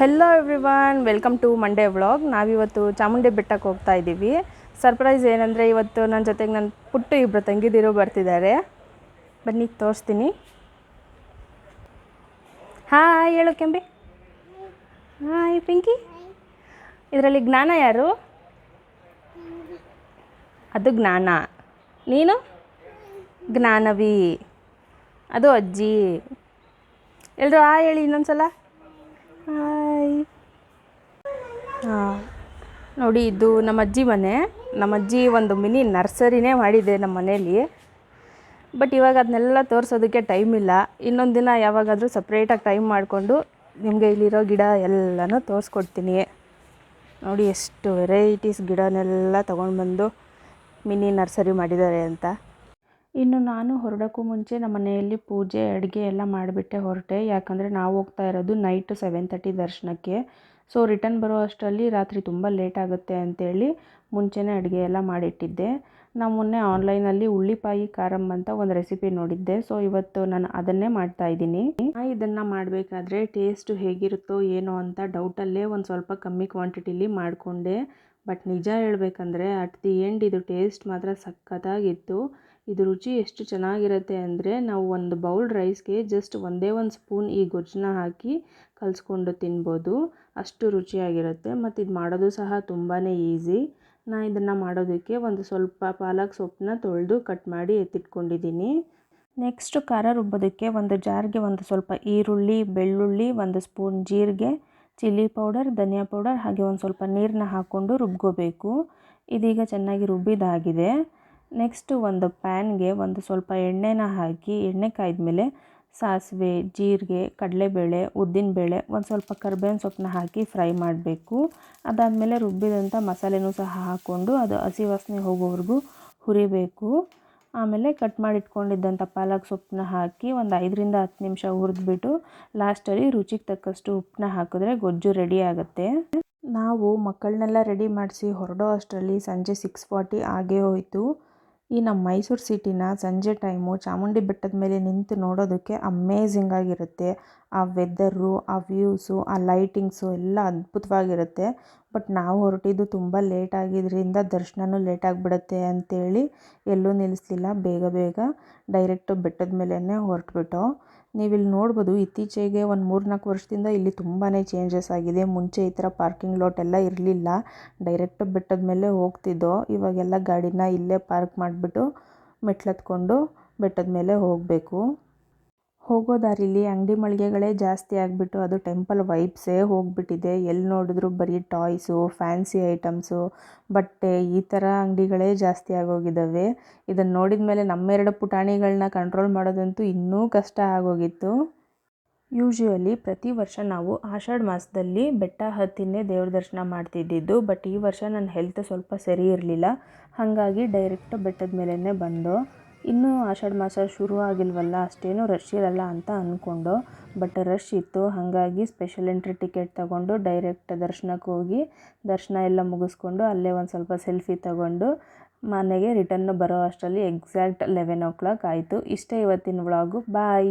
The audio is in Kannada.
Hello everyone, welcome to Monday vlog. ನಾವಿವತ್ತು ಚಾಮುಂಡಿ ಬೆಟ್ಟಕ್ಕೆ ಹೋಗ್ತಾ ಇದ್ದೀವಿ. ಸರ್ಪ್ರೈಸ್ ಏನಂದರೆ ಇವತ್ತು ನನ್ನ ಜೊತೆಗೆ ನನ್ನ ಪುಟ್ಟು ಇಬ್ಬರು ತಂಗಿದಿರು ಬರ್ತಿದ್ದಾರೆ. ಬನ್ನಿ ತೋರಿಸ್ತೀನಿ. ಹಾಯ್ ಹೇಳು ಕೆಂಬಿ. ಹಾಯ್ ಪಿಂಕಿ. ಇದರಲ್ಲಿ ಜ್ಞಾನ ಯಾರು? ಅದು ಜ್ಞಾನ. ನೀನು ಜ್ಞಾನವಿ. ಅದು ಅಜ್ಜಿ. ಎಲ್ಲರೂ ಹಾಯ್ ಹೇಳಿ ಇನ್ನೊಂದ್ಸಲ. ಹಾಯ್. ಹಾಂ ನೋಡಿ, ಇದು ನಮ್ಮ ಅಜ್ಜಿ ಮನೆ. ನಮ್ಮ ಅಜ್ಜಿ ಒಂದು ಮಿನಿ ನರ್ಸರಿನೇ ಮಾಡಿದೆ ನಮ್ಮ ಮನೇಲಿ. ಬಟ್ ಇವಾಗ ಅದನ್ನೆಲ್ಲ ತೋರಿಸೋದಕ್ಕೆ ಟೈಮ್ ಇಲ್ಲ. ಇನ್ನೊಂದು ದಿನ ಯಾವಾಗಾದರೂ ಸಪ್ರೇಟಾಗಿ ಟೈಮ್ ಮಾಡಿಕೊಂಡು ನಿಮಗೆ ಇಲ್ಲಿರೋ ಗಿಡ ಎಲ್ಲನೂ ತೋರಿಸ್ಕೊಡ್ತೀನಿ. ನೋಡಿ ಎಷ್ಟು ವೆರೈಟೀಸ್ ಗಿಡನೆಲ್ಲ ತೊಗೊಂಡು ಬಂದು ಮಿನಿ ನರ್ಸರಿ ಮಾಡಿದ್ದಾರೆ ಅಂತ. ಇನ್ನು ನಾನು ಹೊರಡೋಕ್ಕೂ ಮುಂಚೆ ನಮ್ಮ ಮನೆಯಲ್ಲಿ ಪೂಜೆ ಅಡುಗೆ ಎಲ್ಲ ಮಾಡಿಬಿಟ್ಟೆ ಹೊರಟೆ. ಯಾಕಂದರೆ ನಾವು ಹೋಗ್ತಾ ಇರೋದು ನೈಟು 7:30 ದರ್ಶನಕ್ಕೆ. ಸೊ ರಿಟರ್ನ್ ಬರೋ ಅಷ್ಟರಲ್ಲಿ ರಾತ್ರಿ ತುಂಬ ಲೇಟ್ ಆಗುತ್ತೆ ಅಂತೇಳಿ ಮುಂಚೆನೇ ಅಡುಗೆ ಎಲ್ಲ ಮಾಡಿಟ್ಟಿದ್ದೆ. ನಾವು ಮೊನ್ನೆ ಆನ್ಲೈನಲ್ಲಿ ಉಳ್ಳಿಪಾಯಿ ಖಾರಮ್ ಅಂತ ಒಂದು ರೆಸಿಪಿ ನೋಡಿದ್ದೆ. ಸೊ ಇವತ್ತು ನಾನು ಅದನ್ನೇ ಮಾಡ್ತಾಯಿದ್ದೀನಿ. ಇದನ್ನು ಮಾಡಬೇಕಾದ್ರೆ ಟೇಸ್ಟು ಹೇಗಿರುತ್ತೋ ಏನೋ ಅಂತ ಡೌಟಲ್ಲೇ ಒಂದು ಸ್ವಲ್ಪ ಕಮ್ಮಿ ಕ್ವಾಂಟಿಟಿಲಿ ಮಾಡಿಕೊಂಡೆ. ಬಟ್ ನಿಜ ಹೇಳಬೇಕಂದ್ರೆ ಅಟ್ ದಿ ಎಂಡ್ ಇದು ಟೇಸ್ಟ್ ಮಾತ್ರ ಸಖತ್ತಾಗಿತ್ತು. ಇದು ರುಚಿ ಎಷ್ಟು ಚೆನ್ನಾಗಿರುತ್ತೆ ಅಂದರೆ, ನಾವು ಒಂದು ಬೌಲ್ ರೈಸ್ಗೆ ಜಸ್ಟ್ ಒಂದೇ ಒಂದು ಸ್ಪೂನ್ ಈ ಗೊಜ್ಜನ್ನ ಹಾಕಿ ಕಲಿಸ್ಕೊಂಡು ತಿನ್ಬೋದು. ಅಷ್ಟು ರುಚಿಯಾಗಿರುತ್ತೆ. ಮತ್ತು ಇದು ಮಾಡೋದು ಸಹ ತುಂಬಾ ಈಸಿ. ನಾನು ಇದನ್ನು ಮಾಡೋದಕ್ಕೆ ಒಂದು ಸ್ವಲ್ಪ ಪಾಲಕ್ ಸೊಪ್ಪನ್ನ ತೊಳೆದು ಕಟ್ ಮಾಡಿ ಎತ್ತಿಟ್ಕೊಂಡಿದ್ದೀನಿ. ನೆಕ್ಸ್ಟು ಖಾರ ರುಬ್ಬೋದಕ್ಕೆ ಒಂದು ಜಾರ್ಗೆ ಒಂದು ಸ್ವಲ್ಪ ಈರುಳ್ಳಿ, ಬೆಳ್ಳುಳ್ಳಿ, ಒಂದು ಸ್ಪೂನ್ ಜೀರಿಗೆ, ಚಿಲ್ಲಿ ಪೌಡರ್, ಧನಿಯಾ ಪೌಡರ್ ಹಾಗೆ ಒಂದು ಸ್ವಲ್ಪ ನೀರನ್ನ ಹಾಕ್ಕೊಂಡು ರುಬ್ಕೋಬೇಕು. ಇದೀಗ ಚೆನ್ನಾಗಿ ರುಬ್ಬಿದಾಗಿದೆ. ನೆಕ್ಸ್ಟು ಒಂದು ಪ್ಯಾನ್ಗೆ ಒಂದು ಸ್ವಲ್ಪ ಎಣ್ಣೆನ ಹಾಕಿ, ಎಣ್ಣೆ ಕಾಯ್ದಮೇಲೆ ಸಾಸಿವೆ, ಜೀರಿಗೆ, ಕಡಲೆಬೇಳೆ, ಉದ್ದಿನಬೇಳೆ, ಒಂದು ಸ್ವಲ್ಪ ಕರಿಬೇವಿನ ಸೊಪ್ಪನ್ನ ಹಾಕಿ ಫ್ರೈ ಮಾಡಬೇಕು. ಅದಾದಮೇಲೆ ರುಬ್ಬಿದಂಥ ಮಸಾಲೆನೂ ಸಹ ಹಾಕ್ಕೊಂಡು ಅದು ಹಸಿ ವಾಸನೆ ಹೋಗೋವರೆಗೂ ಹುರಿಬೇಕು. ಆಮೇಲೆ ಕಟ್ ಮಾಡಿಟ್ಕೊಂಡಿದ್ದಂಥ ಪಾಲಕ್ ಸೊಪ್ಪನ್ನ ಹಾಕಿ ಒಂದು 5ರಿಂದ 10 ನಿಮಿಷ ಹುರಿದ್ಬಿಟ್ಟು ಲಾಸ್ಟಲ್ಲಿ ರುಚಿಗೆ ತಕ್ಕಷ್ಟು ಉಪ್ಪನ್ನ ಹಾಕಿದ್ರೆ ಗೊಜ್ಜು ರೆಡಿ ಆಗುತ್ತೆ. ನಾವು ಮಕ್ಕಳನ್ನೆಲ್ಲ ರೆಡಿ ಮಾಡಿಸಿ ಹೊರಡೋ ಅಷ್ಟರಲ್ಲಿ ಸಂಜೆ 6:40 ಆಗೇ ಹೋಯಿತು. ಈ ನಮ್ಮ ಮೈಸೂರು ಸಿಟಿನ ಸಂಜೆ ಟೈಮು ಚಾಮುಂಡಿ ಬೆಟ್ಟದ ಮೇಲೆ ನಿಂತು ನೋಡೋದಕ್ಕೆ ಅಮೇಝಿಂಗ್ ಆಗಿರುತ್ತೆ. ಆ ವೆದರು, ಆ ವ್ಯೂಸು, ಆ ಲೈಟಿಂಗ್ಸು ಎಲ್ಲ ಅದ್ಭುತವಾಗಿರುತ್ತೆ. ಬಟ್ ನಾವು ಹೊರಟಿದ್ದು ತುಂಬ ಲೇಟ್ ಆಗಿದ್ದರಿಂದ ದರ್ಶನವೂ ಲೇಟ್ ಆಗಿಬಿಡುತ್ತೆ ಅಂತೇಳಿ ಎಲ್ಲೂ ನಿಲ್ಲಿಸಲಿಲ್ಲ. ಬೇಗ ಡೈರೆಕ್ಟು ಬೆಟ್ಟದ ಮೇಲೇ ಹೊರಟ್ಬಿಟ್ಟು. ನೀವಿಲ್ಲಿ ನೋಡ್ಬೋದು, ಇತ್ತೀಚೆಗೆ ಒಂದು 3-4 ವರ್ಷದಿಂದ ಇಲ್ಲಿ ತುಂಬಾ ಚೇಂಜಸ್ ಆಗಿದೆ. ಮುಂಚೆ ಈ ಥರ ಪಾರ್ಕಿಂಗ್ ಲಾಟ್ ಎಲ್ಲ ಇರಲಿಲ್ಲ. ಡೈರೆಕ್ಟ್ ಬೆಟ್ಟದ ಮೇಲೆ ಹೋಗ್ತಿದ್ದೋ. ಇವಾಗೆಲ್ಲ ಗಾಡಿನ ಇಲ್ಲೇ ಪಾರ್ಕ್ ಮಾಡಿಬಿಟ್ಟು ಮೆಟ್ಲತ್ಕೊಂಡು ಬೆಟ್ಟದ ಮೇಲೆ ಹೋಗಬೇಕು. ಹೋಗೋ ದಾರಿಲಿ ಅಂಗಡಿ ಮಳಿಗೆಗಳೇ ಜಾಸ್ತಿ ಆಗಿಬಿಟ್ಟು ಅದು ಟೆಂಪಲ್ ವೈಬ್ಸೇ ಹೋಗಿಬಿಟ್ಟಿದೆ. ಎಲ್ಲಿ ನೋಡಿದ್ರು ಬರೀ ಟಾಯ್ಸು, ಫ್ಯಾನ್ಸಿ ಐಟಮ್ಸು, ಬಟ್ಟೆ ಈ ಥರ ಅಂಗಡಿಗಳೇ ಜಾಸ್ತಿ ಆಗೋಗಿದ್ದಾವೆ. ಇದನ್ನು ನೋಡಿದ ಮೇಲೆ ನಮ್ಮೆರಡು ಪುಟಾಣಿಗಳನ್ನ ಕಂಟ್ರೋಲ್ ಮಾಡೋದಂತೂ ಇನ್ನೂ ಕಷ್ಟ ಆಗೋಗಿತ್ತು. ಯೂಶ್ವಲಿ ಪ್ರತಿ ವರ್ಷ ನಾವು ಆಷಾಢ ಮಾಸದಲ್ಲಿ ಬೆಟ್ಟ ಹತ್ತಿನೇ ದೇವ್ರ ದರ್ಶನ ಮಾಡ್ತಿದ್ದಿದ್ದು. ಬಟ್ ಈ ವರ್ಷ ನನ್ನ ಹೆಲ್ತ್ ಸ್ವಲ್ಪ ಸರಿ ಇರಲಿಲ್ಲ. ಹಾಗಾಗಿ ಡೈರೆಕ್ಟ್ ಬೆಟ್ಟದ ಮೇಲೇ ಬಂದು. ಇನ್ನೂ ಆಷಾಢ ಮಾಸ ಶುರು ಆಗಿಲ್ವಲ್ಲ, ಅಷ್ಟೇನು ರಶ್ ಇರಲ್ಲ ಅಂತ ಅಂದ್ಕೊಂಡು. ಬಟ್ ರಶ್ ಇತ್ತು. ಹಾಗಾಗಿ ಸ್ಪೆಷಲ್ ಎಂಟ್ರಿ ಟಿಕೆಟ್ ತೊಗೊಂಡು ಡೈರೆಕ್ಟ್ ದರ್ಶನಕ್ಕೆ ಹೋಗಿ ದರ್ಶನ ಎಲ್ಲ ಮುಗಿಸ್ಕೊಂಡು ಅಲ್ಲೇ ಒಂದು ಸ್ವಲ್ಪ ಸೆಲ್ಫಿ ತೊಗೊಂಡು ಮನೆಗೆ ರಿಟರ್ನ್ ಬರೋ ಅಷ್ಟರಲ್ಲಿ ಎಕ್ಸಾಕ್ಟ್ 11 o'clock ಆಯಿತು. ಇಷ್ಟೇ ಇವತ್ತಿನ ವ್ಲಾಗು. ಬಾಯ್.